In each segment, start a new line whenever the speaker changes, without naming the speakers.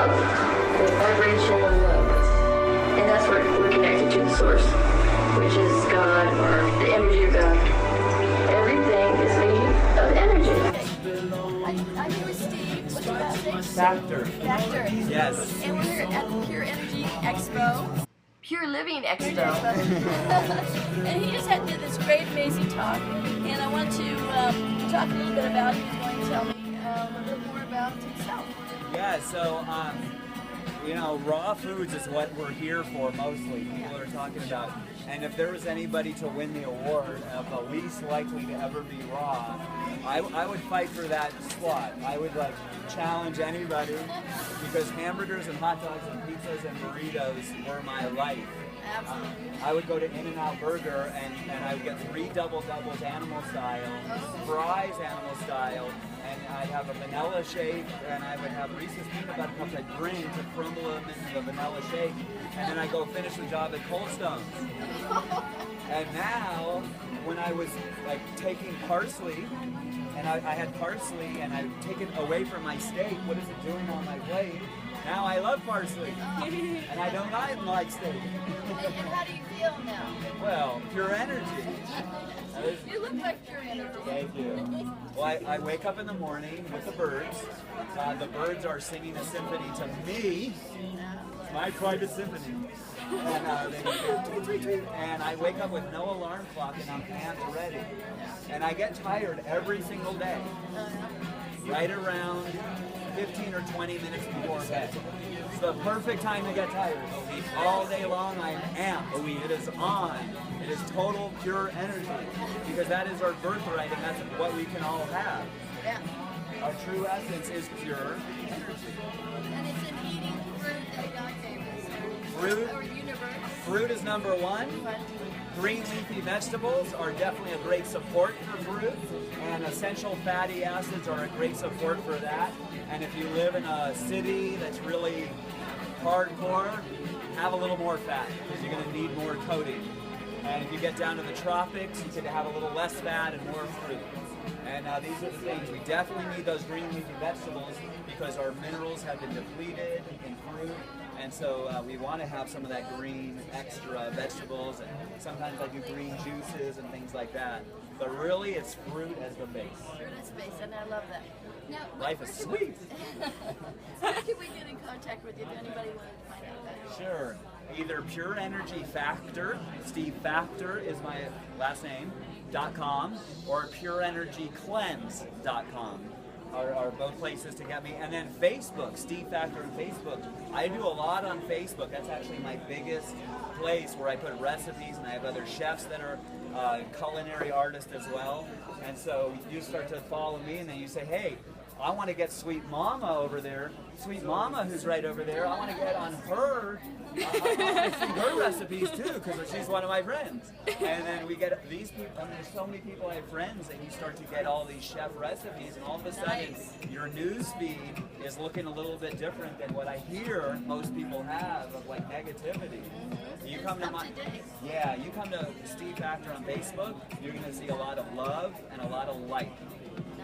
love, the vibration of love. And that's where we're connected to the source, which is God, or the energy of God. Everything is made of energy.
I'm here with Steve. What's your last name?
Factor.
Factor.
Yes.
And we're here at the Pure Energy Expo.
Pure Living Expo.
And he just had did this great, amazing talk. And I want to talk a little bit about it. He's going to tell me a little bit more about himself.
Yeah, so, you know, raw foods is what we're here for mostly. People are talking about. And if there was anybody to win the award of the least likely to ever be raw, I would fight for that spot. I would challenge anybody, because hamburgers and hot dogs and pizzas and burritos were my life.
Absolutely.
I would go to In-N-Out Burger and I would get 3 double-doubles animal style, fries animal style, and I'd have a vanilla shake, and I would have Reese's peanut butter cups I'd bring to crumble them into the vanilla shake, and then I'd go finish the job at Cold Stone's. And now, when I was taking parsley, and I had parsley and I'd take it away from my steak, what is it doing on my plate? Now I love parsley, and I don't like steak.
And how do you feel now?
Well, pure energy.
You look like pure energy.
Thank you. Well, I wake up in the morning with the birds. The birds are singing a symphony to me, my private symphony. And they go tweet, tweet, tweet. And I wake up with no alarm clock, and I'm pants ready. And I get tired every single day, right around 15 or 20 minutes before bed. It's the perfect time to get tired. All day long I'm amped. It is on. It is total pure energy, because that is our birthright, and that's what we can all have.
Yeah.
Our true essence is pure energy.
And it's in eating fruit that God gave us.
Fruit?
Or universe.
Fruit is number one. Green leafy vegetables are definitely a great support for fruit, and essential fatty acids are a great support for that. And if you live in a city that's really hardcore, have a little more fat, because you're going to need more coating. And if you get down to the tropics, you can have a little less fat and more fruit. And these are the things. We definitely need those green leafy vegetables, because our minerals have been depleted in fruit. And so we want to have some of that green extra vegetables, and sometimes I do green juices and things like that. But really, it's fruit as the base.
Fruit as base, and I love that. Now,
life is sweet.
How can we get in contact with you if anybody wanted to find out about you?
Sure. Either Pure Energy Factor, Steve Factor is my last name, .com, or PureEnergyCleanse.com. Are both places to get me. And then Facebook, Steve Factor on Facebook. I do a lot on Facebook. That's actually my biggest place where I put recipes, and I have other chefs that are culinary artists as well. And so you start to follow me, and then you say, hey, I want to get Sweet Mama over there. Sweet Mama, who's right over there, I want to get on her. I want to see her recipes too, because she's one of my friends. And then we get these people. I mean, there's so many people I have friends, and you start to get all these chef recipes, and all of a sudden your news feed is looking a little bit different than what I hear most people have of negativity. You come to you come to Steve Factor on Facebook, you're going to see a lot of love and a lot of light.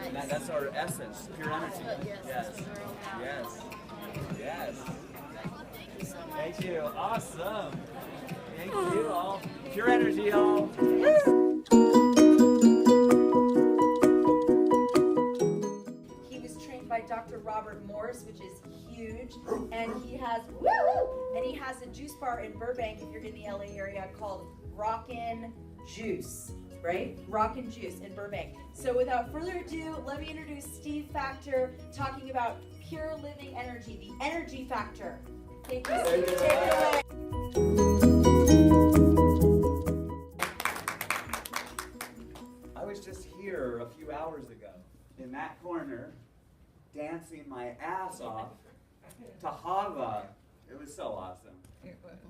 And that's our essence, pure energy. Yes. Yes. Yes.
Thank you so much.
Thank you. Awesome. Thank you all. Pure energy, y'all.
He was trained by Dr. Robert Morse, which is huge, and he has a juice bar in Burbank, if you're in the LA area, called Rockin' Juice. Right? Rockin' Juice in Burbank. So without further ado, let me introduce Steve Factor, talking about pure living energy, the energy factor. Thank you, Steve. Take it away.
I was just here a few hours ago in that corner dancing my ass off to Hava. It was so awesome.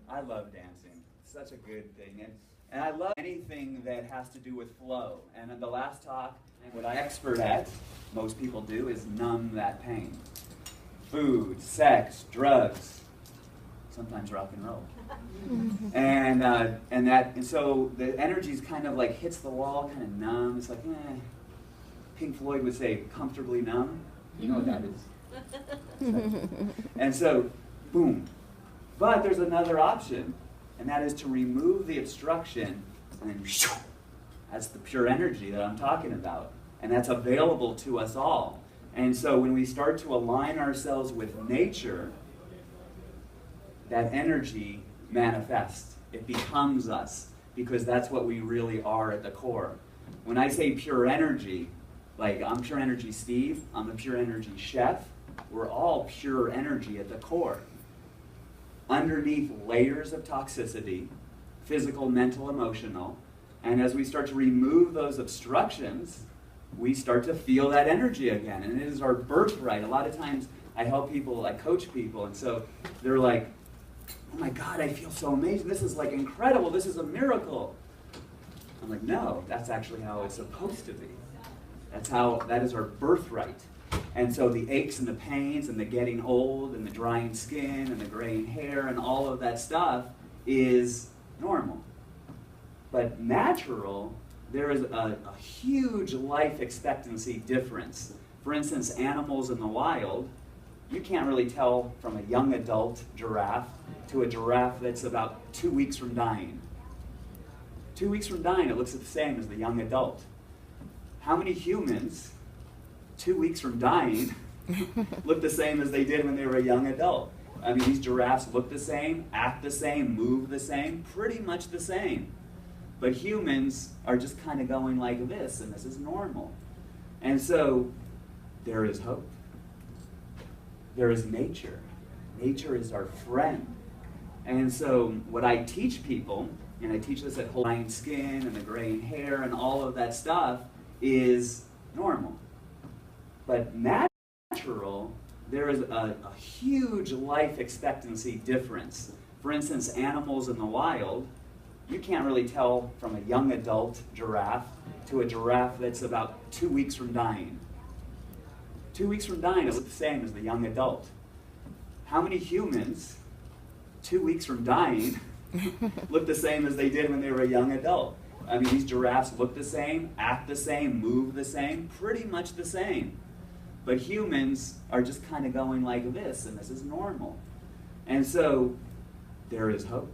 I love dancing. It's such a good thing. And I love anything that has to do with flow. And in the last talk, what I'm expert at, most people do, is numb that pain. Food, sex, drugs, sometimes rock and roll. And so the energy's kind of hits the wall, kind of numb. It's Pink Floyd would say, comfortably numb. You know what that is. And so, boom. But there's another option, and that is to remove the obstruction, and then that's the pure energy that I'm talking about. And that's available to us all. And so when we start to align ourselves with nature, that energy manifests. It becomes us, because that's what we really are at the core. When I say pure energy, like I'm pure energy Steve, I'm a pure energy chef, we're all pure energy at the core. Underneath layers of toxicity, physical, mental, emotional, and as we start to remove those obstructions, we start to feel that energy again, and it is our birthright. A lot of times I help people, I coach people, and so they're like, oh my God, I feel so amazing. This is like incredible. This is a miracle. I'm like, no, that's actually how it's supposed to be. That is our birthright. And so the aches and the pains and the getting old and the drying skin and the graying hair and all of that stuff is normal. But natural, there is a huge life expectancy difference. For instance, animals in the wild, you can't really tell from a young adult giraffe to a giraffe that's about 2 weeks from dying. 2 weeks from dying, it looks the same as the young adult. How many humans, 2 weeks from dying, look the same as they did when they were a young adult? I mean, these giraffes look the same, act the same, move the same, pretty much the same. But humans are just kind of going like this, and this is normal. And so, there is hope. There is nature. Nature is our friend. And so, what I teach people, and I teach this at whole fine skin and the graying hair and all of that stuff, is normal. But natural, there is a huge life expectancy difference. For instance, animals in the wild, you can't really tell from a young adult giraffe to a giraffe that's about 2 weeks from dying. 2 weeks from dying, it looks the same as the young adult. How many humans, 2 weeks from dying, look the same as they did when they were a young adult? I mean, these giraffes look the same, act the same, move the same, pretty much the same. But humans are just kind of going like this, and this is normal. And so, there is hope.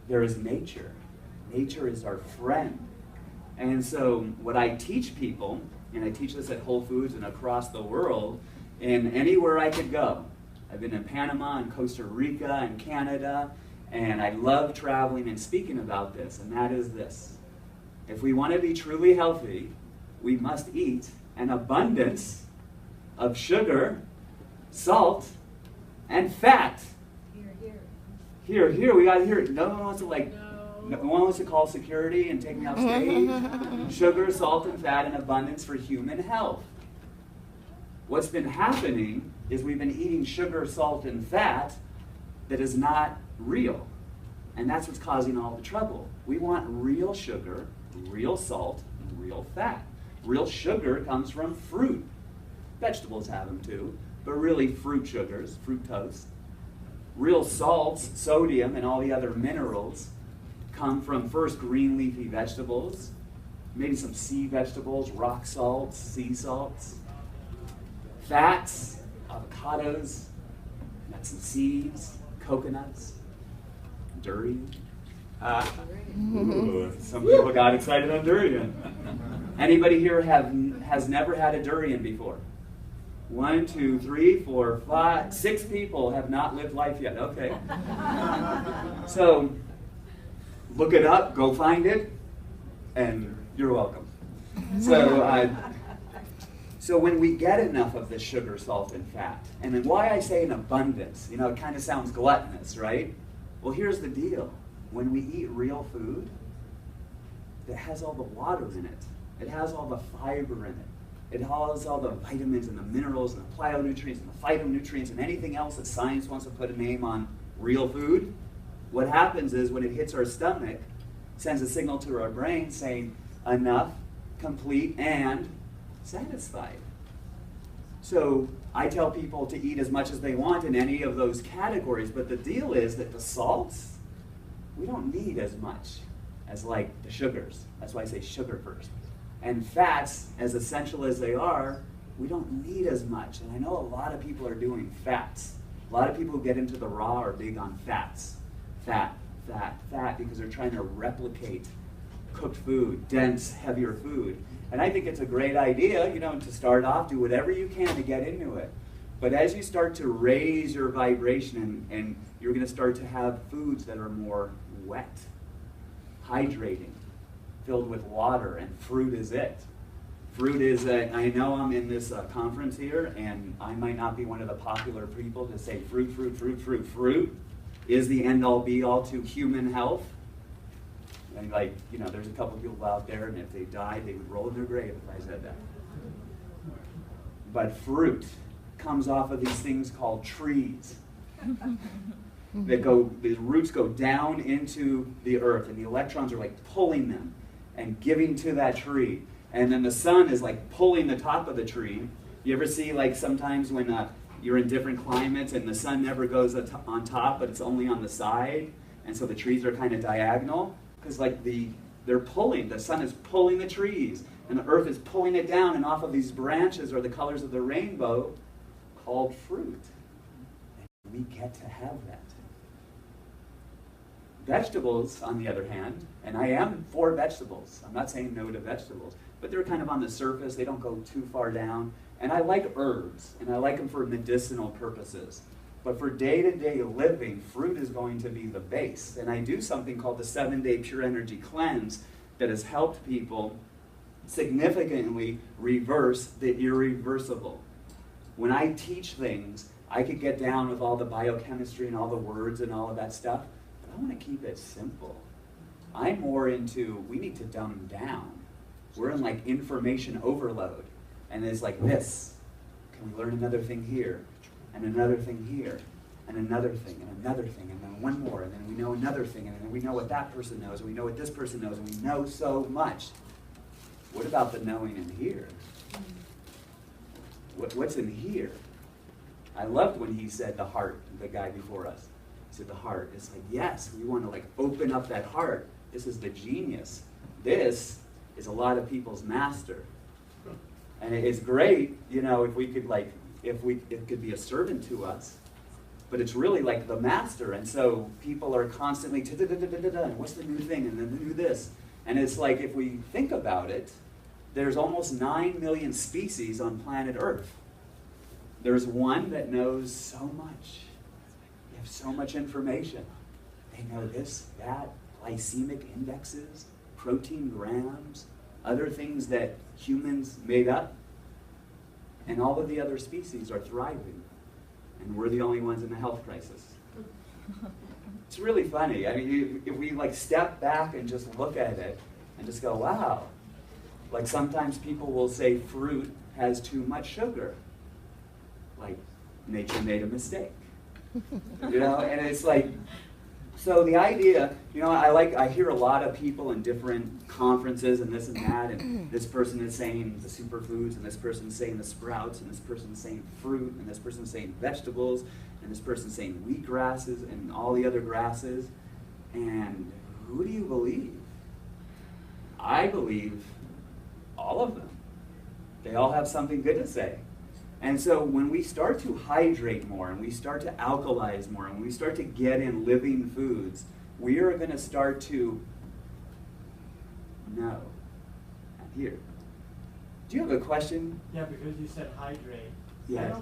There is nature. Nature is our friend. And so, what I teach people, and I teach this at Whole Foods and across the world, and anywhere I could go. I've been in Panama and Costa Rica and Canada, and I love traveling and speaking about this, and that is this. If we want to be truly healthy, we must eat an abundance of sugar, salt, and fat. Here, we got to hear it. No one wants to no one wants to call security and take me off stage. Sugar, salt, and fat in abundance for human health. What's been happening is we've been eating sugar, salt, and fat that is not real. And that's what's causing all the trouble. We want real sugar, real salt, and real fat. Real sugar comes from fruit. Vegetables have them too, but really fruit sugars, fructose. Real salts, sodium, and all the other minerals come from first green leafy vegetables, maybe some sea vegetables, rock salts, sea salts. Fats, avocados, nuts and seeds, coconuts, durian. Some people got excited on durian. Anybody here has never had a durian before? 1, 2, 3, 4, 5, 6 people have not lived life yet. Okay. So, look it up, go find it, and you're welcome. So when we get enough of the sugar, salt, and fat, and then why I say in abundance, it kind of sounds gluttonous, right? Well, here's the deal. When we eat real food, it has all the water in it. It has all the fiber in it. It has all the vitamins and the minerals and the plionutrients and the phytonutrients and anything else that science wants to put a name on real food. What happens is when it hits our stomach, it sends a signal to our brain saying enough, complete, and satisfied. So I tell people to eat as much as they want in any of those categories, but the deal is that the salts, we don't need as much as like the sugars. That's why I say sugar first. And fats, as essential as they are, we don't need as much. And I know a lot of people are doing fats. A lot of people who get into the raw are big on fats. Fat, fat, fat, because they're trying to replicate cooked food, dense, heavier food. And I think it's a great idea, you know, to start off, do whatever you can to get into it. But as you start to raise your vibration, and you're going to start to have foods that are more wet, hydrating, filled with water, and fruit is it. Fruit is, I know I'm in this conference here, and I might not be one of the popular people to say fruit, fruit, fruit, fruit, fruit is the end-all be-all to human health. And like, you know, there's a couple people out there, and if they died, they would roll in their grave if I said that. But fruit comes off of these things called trees. The roots go down into the earth, and the electrons are like pulling them and giving to that tree. And then the sun is like pulling the top of the tree. You ever see like sometimes when you're in different climates and the sun never goes on top, but it's only on the side, and so the trees are kind of diagonal? Because like they're pulling, the sun is pulling the trees, and the earth is pulling it down, and off of these branches are the colors of the rainbow called fruit. And we get to have that. Vegetables, on the other hand, and I am for vegetables. I'm not saying no to vegetables, but they're kind of on the surface. They don't go too far down. And I like herbs, and I like them for medicinal purposes. But for day-to-day living, fruit is going to be the base. And I do something called the 7-Day Pure Energy Cleanse that has helped people significantly reverse the irreversible. When I teach things, I could get down with all the biochemistry and all the words and all of that stuff, but I want to keep it simple. I'm more into, we need to dumb down. We're in like information overload. And it's like this. Can we learn another thing here? And another thing here? And another thing, and another thing, and then one more, and then we know another thing, and then we know what that person knows, and we know what this person knows, and we know so much. What about the knowing in here? What's in here? I loved when he said the heart, the guy before us. He said the heart. It's like, yes, we want to like open up that heart. This is the genius. This is a lot of people's master. And it's great, you know, if we could like, it could be a servant to us, but it's really like the master. And so people are constantly, what's the new thing, and then the new this. And it's like, if we think about it, there's almost 9 million species on planet Earth. There's one that knows so much. They have so much information. They know this, that, glycemic indexes, protein grams, other things that humans made up. And all of the other species are thriving. And we're the only ones in the health crisis. It's really funny. I mean, if we like step back and just look at it and just go, wow. Like sometimes people will say fruit has too much sugar. Like nature made a mistake. You know, and it's like, so the idea, you know, I hear a lot of people in different conferences and this and that, and this person is saying the superfoods, and this person is saying the sprouts, and this person is saying fruit, and this person is saying vegetables, and this person is saying wheat grasses, and all the other grasses. And who do you believe? I believe all of them. They all have something good to say. And so when we start to hydrate more, and we start to alkalize more, and we start to get in living foods, we are going to start to know. Here. Do you have a question?
Yeah, because you said hydrate.
Yes.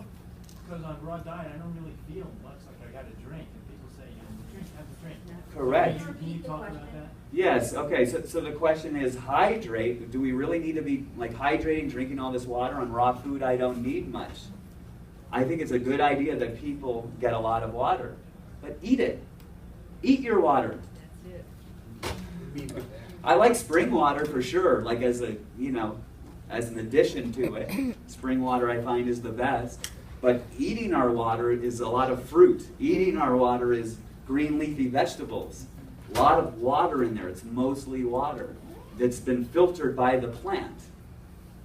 Because on raw diet, I don't really feel much like I got to drink. And people say, you know, drink, have a drink.
Correct.
Can you talk about that?
Yes, okay, so the question is hydrate. Do we really need to be like hydrating, drinking all this water? On raw food, I don't need much. I think it's a good idea that people get a lot of water, but eat it. Eat your water. I like spring water for sure, like as a, you know, as an addition to it. Spring water I find is the best, but eating our water is a lot of fruit. Eating our water is green leafy vegetables. A lot of water in there. It's mostly water that's been filtered by the plant.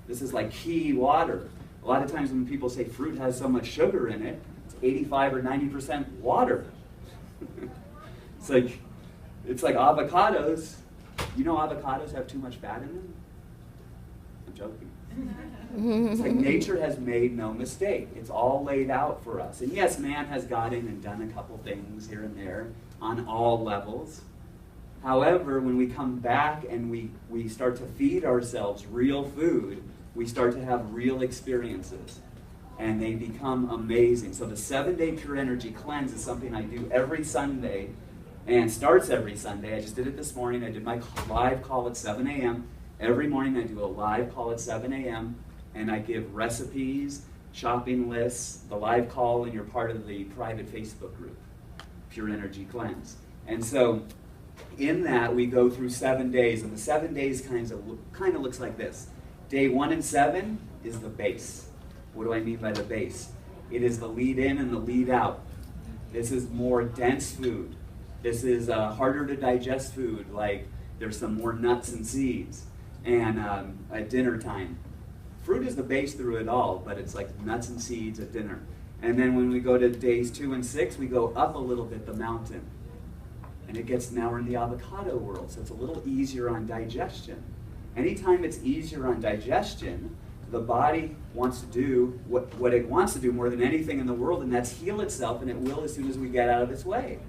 This is like key water. A lot of times when people say fruit has so much sugar in it, it's 85 or 90% water. It's like avocados. You know avocados have too much fat in them? I'm joking. It's like nature has made no mistake. It's all laid out for us. And yes, man has got in and done a couple things here and there on all levels. However, when we come back and we start to feed ourselves real food, we start to have real experiences. And they become amazing. So the 7-day Pure Energy Cleanse is something I do every Sunday, and starts every Sunday. I just did it this morning. I did my live call at 7 a.m. Every morning I do a live call at 7 a.m. and I give recipes, shopping lists, the live call, and you're part of the private Facebook group, Pure Energy Cleanse. And so in that we go through 7 days, and the 7 days kind of looks like this. Day 1 and 7 is the base. What do I mean by the base? It is the lead in and the lead out. This is more dense food. This is harder to digest food, like there's some more nuts and seeds. And at dinner time, fruit is the base through it all, but it's like nuts and seeds at dinner. And then when we go to days 2 and 6, we go up a little bit the mountain. And it gets, now we're in the avocado world, so it's a little easier on digestion. Anytime it's easier on digestion, the body wants to do what it wants to do more than anything in the world, and that's heal itself, and it will as soon as we get out of its way.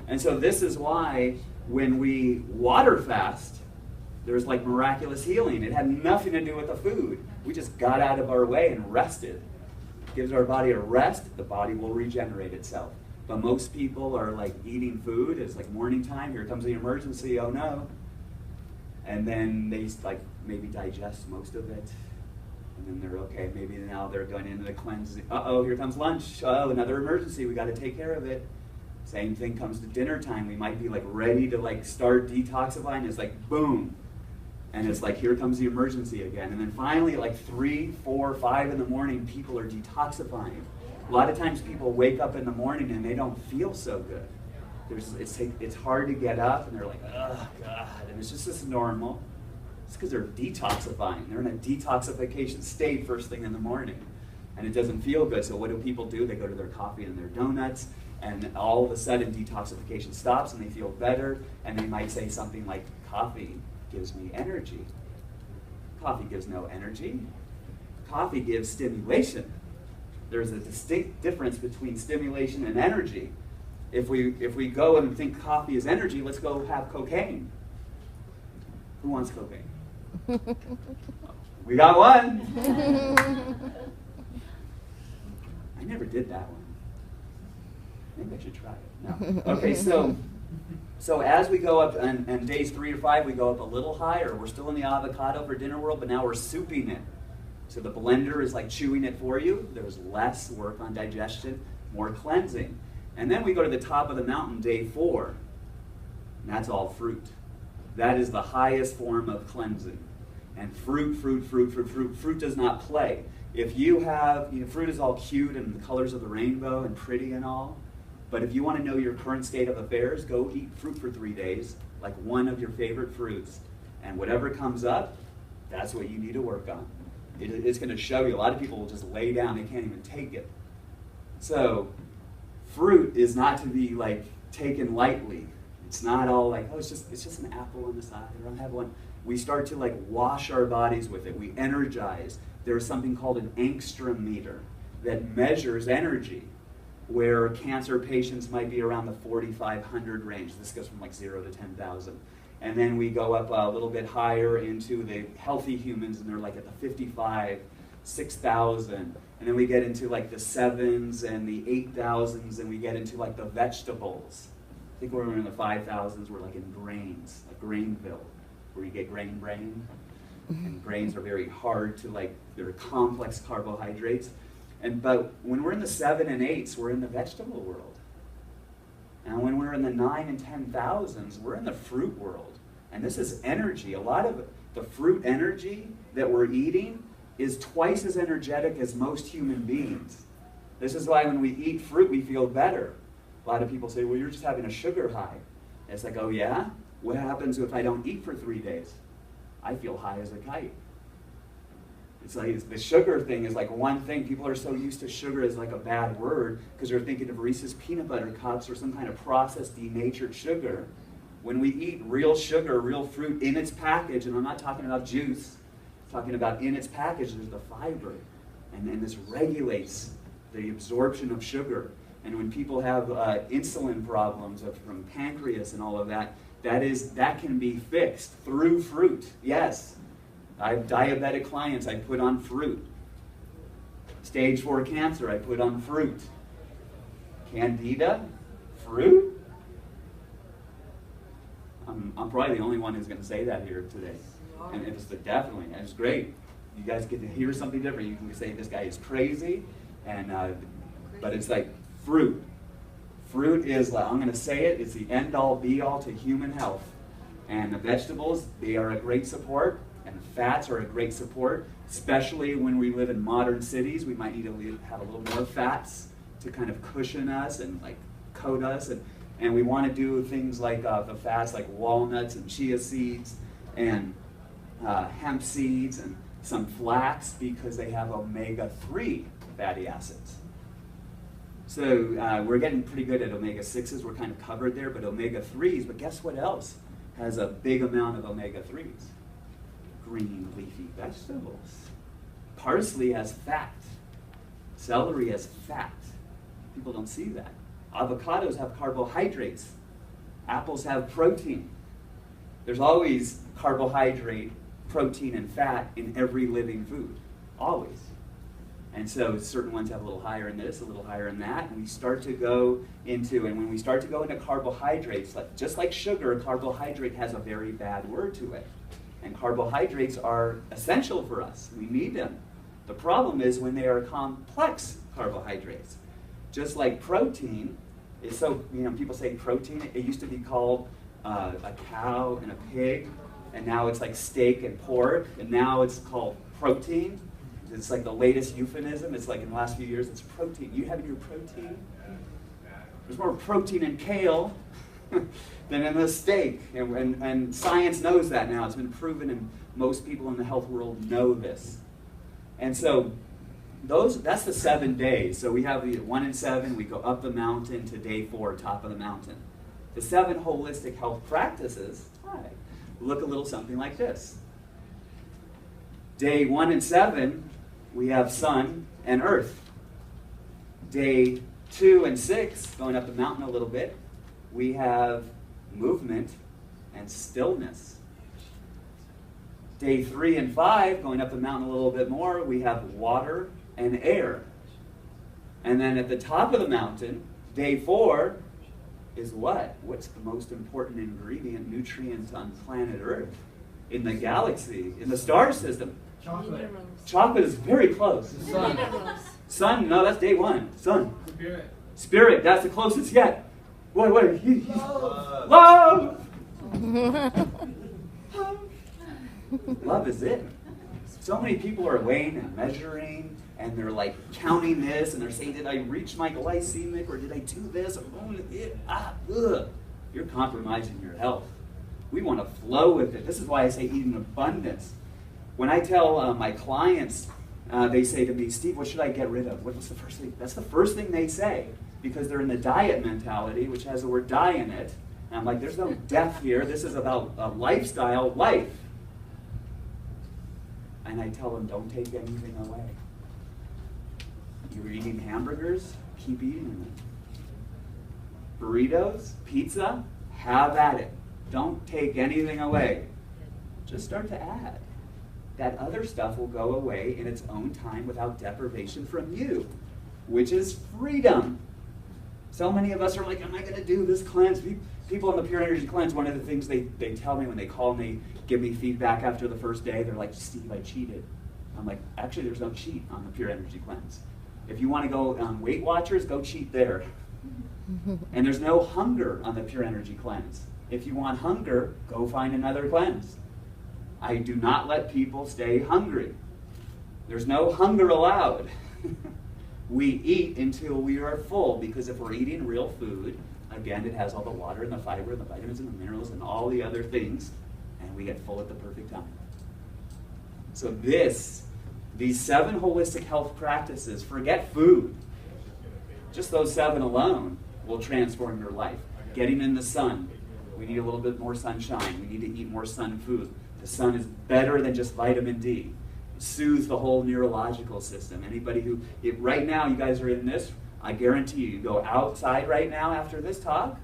And so this is why when we water fast, there's like miraculous healing. It had nothing to do with the food. We just got out of our way and rested. It gives our body a rest, the body will regenerate itself. But most people are like eating food, it's like morning time, here comes the emergency, oh no. And then they like maybe digest most of it. And then they're okay, maybe now they're going into the cleanse. Uh-oh, here comes lunch. Oh, another emergency, we got to take care of it. Same thing comes to dinner time. We might be like ready to like start detoxifying. It's like boom. And it's like, here comes the emergency again. And then finally, like 3, 4, 5 in the morning, people are detoxifying. A lot of times people wake up in the morning and they don't feel so good. It's hard to get up and they're like, oh God. And it's just this normal. It's because they're detoxifying. They're in a detoxification state first thing in the morning. And it doesn't feel good. So what do people do? They go to their coffee and their donuts. And all of a sudden detoxification stops and they feel better. And they might say something like, coffee gives me energy. Coffee gives no energy. Coffee gives stimulation. There's a distinct difference between stimulation and energy. If we go and think coffee is energy, let's go have cocaine. Who wants cocaine? We got one. I never did that one. Maybe I should try it. No. Okay, so as we go up, and days 3 or 5, we go up a little higher. We're still in the avocado for dinner world, but now we're souping it. So the blender is like chewing it for you. There's less work on digestion, more cleansing. And then we go to the top of the mountain, day 4. And that's all fruit. That is the highest form of cleansing. And fruit does not play. If you have, fruit is all cute and the colors of the rainbow and pretty and all. But if you want to know your current state of affairs, go eat fruit for 3 days, like one of your favorite fruits. And whatever comes up, that's what you need to work on. It's going to show you. A lot of people will just lay down. They can't even take it. So fruit is not to be like taken lightly. It's not all like, oh, it's just an apple on the side, or I'll have one. We start to like wash our bodies with it. We energize. There's something called an angstrom meter that measures energy, where cancer patients might be around the 4,500 range. This goes from like 0 to 10,000. And then we go up a little bit higher into the healthy humans, and they're like at the 55, 6,000. And then we get into like the 7s and the 8,000s, and we get into like the vegetables. I think when we're in the 5,000s, we're like in grains, like Grainville, where you get grain brain. And grains are very hard to like, they're complex carbohydrates. But when we're in the 7 and 8s, we're in the vegetable world. And when we're in the 9 and 10,000s, we're in the fruit world. And this is energy. A lot of the fruit energy that we're eating is twice as energetic as most human beings. This is why when we eat fruit, we feel better. A lot of people say, well, you're just having a sugar high. And it's like, oh yeah? What happens if I don't eat for 3 days? I feel high as a kite. It's like the sugar thing is like one thing. People are so used to sugar as like a bad word because they're thinking of Reese's peanut butter cups or some kind of processed, denatured sugar. When we eat real sugar, real fruit in its package, and I'm not talking about juice, talking about in its package there's the fiber, and then this regulates the absorption of sugar. And when people have insulin problems from pancreas and all of that, that can be fixed through fruit. Yes, I have diabetic clients I put on fruit. Stage 4 cancer I put on fruit. Candida, fruit? I'm probably the only one who's going to say that here today. And it's definitely, it's great. You guys get to hear something different. You can say this guy is crazy, but it's like fruit. Fruit is, like, I'm going to say it, it's the end-all, be-all to human health. And the vegetables, they are a great support, and fats are a great support, especially when we live in modern cities. We might need to have a little more fats to kind of cushion us and like coat us. And we want to do things like the fats like walnuts and chia seeds and hemp seeds and some flax because they have omega-3 fatty acids. So we're getting pretty good at omega-6s. We're kind of covered there, but omega-3s, but guess what else has a big amount of omega-3s? Green leafy vegetables. Parsley has fat. Celery has fat. People don't see that. Avocados have carbohydrates. Apples have protein. There's always carbohydrate, protein, and fat in every living food. Always. And so certain ones have a little higher in this, a little higher in that, and we start to go into, and when we start to go into carbohydrates, like just like sugar, carbohydrate has a very bad word to it. And carbohydrates are essential for us. We need them. The problem is when they are complex carbohydrates. Just like protein is so, people say protein, it used to be called a cow and a pig, and now it's like steak and pork, and now it's called protein. It's like the latest euphemism. It's like in the last few years, it's protein. You having your protein? There's more protein in kale than in the steak. And science knows that now. It's been proven, and most people in the health world know this. And so that's the 7 days. So we have the 1 and 7. We go up the mountain to day 4, top of the mountain. The 7 holistic health practices look a little something like this. Day 1 and 7, we have sun and earth. Day 2 and 6, going up the mountain a little bit, we have movement and stillness. Day 3 and 5, going up the mountain a little bit more, we have water and air. And then at the top of the mountain, day 4 is what? What's the most important ingredient, nutrient on planet Earth? In the galaxy, in the star system?
Chocolate.
Chocolate is very close.
The sun.
Sun, no, that's day 1. Sun.
Spirit.
Spirit, that's the closest yet. What?
Love.
Love! Love is it. So many people are weighing and measuring, and they're like counting this, and they're saying, did I reach my glycemic, or did I do this? You're compromising your health. We want to flow with it. This is why I say eat in abundance. When I tell my clients, they say to me, Steve, what should I get rid of? What's the first thing? That's the first thing they say, because they're in the diet mentality, which has the word die in it. And I'm like, there's no death here. This is about a lifestyle, life. And I tell them, don't take anything away. You're eating hamburgers, keep eating them. Burritos, pizza, have at it. Don't take anything away. Just start to add. That other stuff will go away in its own time without deprivation from you, which is freedom. So many of us are like, am I going to do this cleanse? People on the Pure Energy Cleanse, one of the things they tell me when they call me, give me feedback after the first day, they're like, Steve, I cheated. I'm like, actually, there's no cheat on the Pure Energy Cleanse. If you want to go on Weight Watchers, go cheat there. And there's no hunger on the Pure Energy Cleanse. If you want hunger, go find another cleanse. I do not let people stay hungry. There's no hunger allowed. We eat until we are full, because if we're eating real food, again, it has all the water and the fiber and the vitamins and the minerals and all the other things, and we get full at the perfect time. So these 7 holistic health practices, forget food. Just those 7 alone will transform your life. Getting in the sun. We need a little bit more sunshine. We need to eat more sun food. The sun is better than just vitamin D. soothes the whole neurological system. Anybody who, if right now you guys are in this, I guarantee you go outside right now after this talk,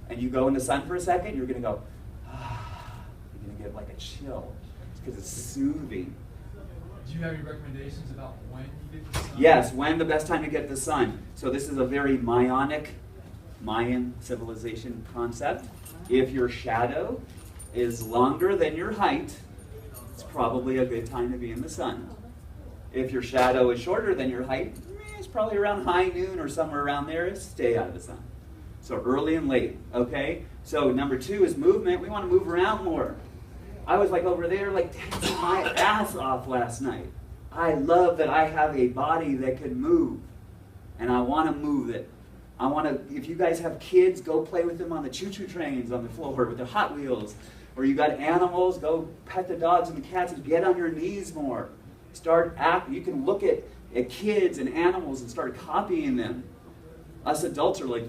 and you go in the sun for a second, you're going to go, you're going to get like a chill. It's because it's soothing.
Do you have any recommendations about when you get the sun?
Yes, when the best time to get the sun. So this is a very Mayan civilization concept. If your shadow is longer than your height, it's probably a good time to be in the sun. If your shadow is shorter than your height, it's probably around high noon or somewhere around there, stay out of the sun. So early and late, okay? So number 2 is movement. We want to move around more. I was like over there like dancing my ass off last night. I love that I have a body that can move, and I want to move it. I want to, if you guys have kids, go play with them on the choo-choo trains on the floor with their Hot Wheels. Or you got animals, go pet the dogs and the cats and get on your knees more. You can look at kids and animals and start copying them. Us adults are like,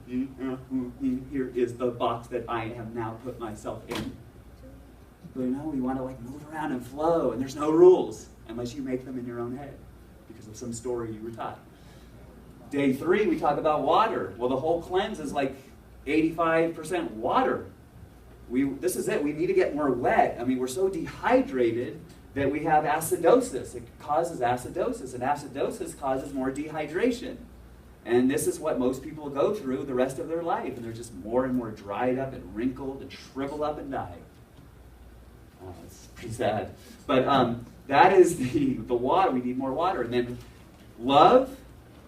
here is the box that I have now put myself in. But we want to like move around and flow, and there's no rules unless you make them in your own head because of some story you were taught. Day 3, we talk about water. Well, the whole cleanse is like 85% water. This is it. We need to get more wet. I mean, we're so dehydrated that we have acidosis. It causes acidosis, and acidosis causes more dehydration. And this is what most people go through the rest of their life, and they're just more and more dried up and wrinkled and shriveled up and die. Oh, it's pretty sad. But that is the water. We need more water. And then love.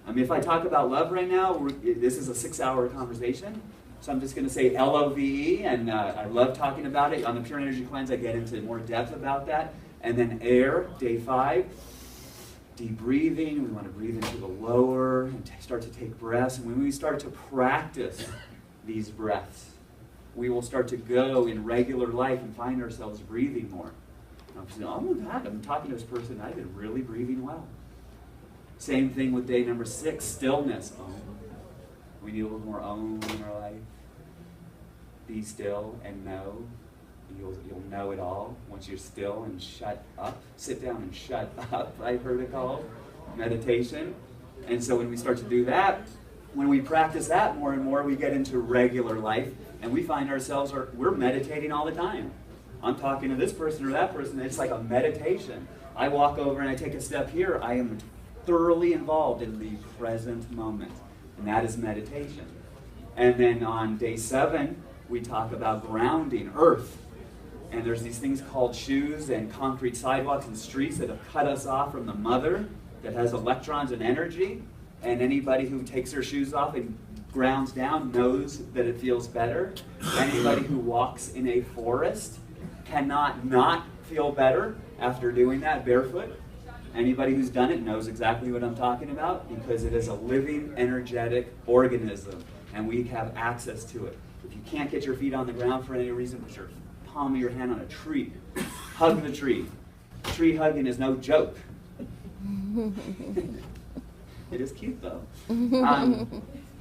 I mean, if I talk about love right now, this is a 6-hour conversation. So I'm just going to say L-O-V-E, and I love talking about it. On the Pure Energy Cleanse, I get into more depth about that. And then air, day 5, deep breathing. We want to breathe into the lower and start to take breaths. And when we start to practice these breaths, we will start to go in regular life and find ourselves breathing more. I'm saying, oh my God, I'm talking to this person, I've been really breathing well. Same thing with day number 6, stillness. We need a little more Om in our life. Be still and know. You'll know it all once you're still and shut up. Sit down and shut up, I've heard it called. Meditation. And so when we start to do that, when we practice that more and more, we get into regular life, and we find ourselves, we're meditating all the time. I'm talking to this person or that person, it's like a meditation. I walk over and I take a step here, I am thoroughly involved in the present moment. And that is meditation. And then on day 7, we talk about grounding, earth. And there's these things called shoes and concrete sidewalks and streets that have cut us off from the mother that has electrons and energy. And anybody who takes their shoes off and grounds down knows that it feels better. Anybody who walks in a forest cannot not feel better after doing that barefoot. Anybody who's done it knows exactly what I'm talking about because it is a living, energetic organism, and we have access to it. If you can't get your feet on the ground for any reason, put your palm of your hand on a tree. Hug the tree. Tree hugging is no joke. It is cute, though.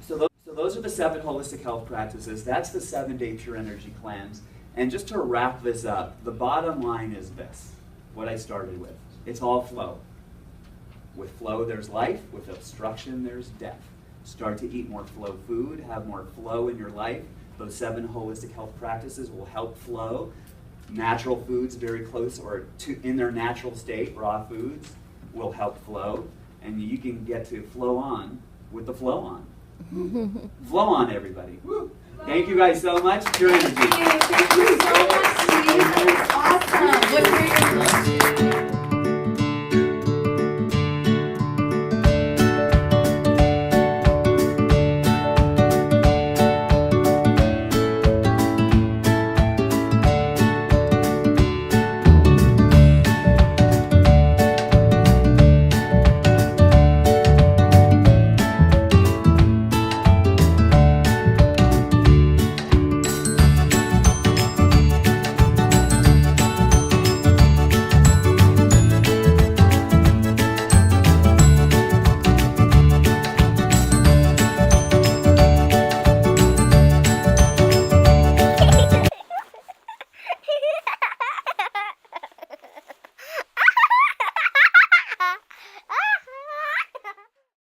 So those are the 7 holistic health practices. That's the 7-day Pure Energy Cleanse. And just to wrap this up, the bottom line is this, what I started with. It's all flow. With flow, there's life. With obstruction, there's death. Start to eat more flow food, have more flow in your life. Those 7 holistic health practices will help flow. Natural foods very close or in their natural state, raw foods, will help flow. And you can get to flow on with the flow on. Flow on, everybody. Woo. Thank you guys so much. Pure Energy.
Thank you so much, Steve. That was awesome. What were your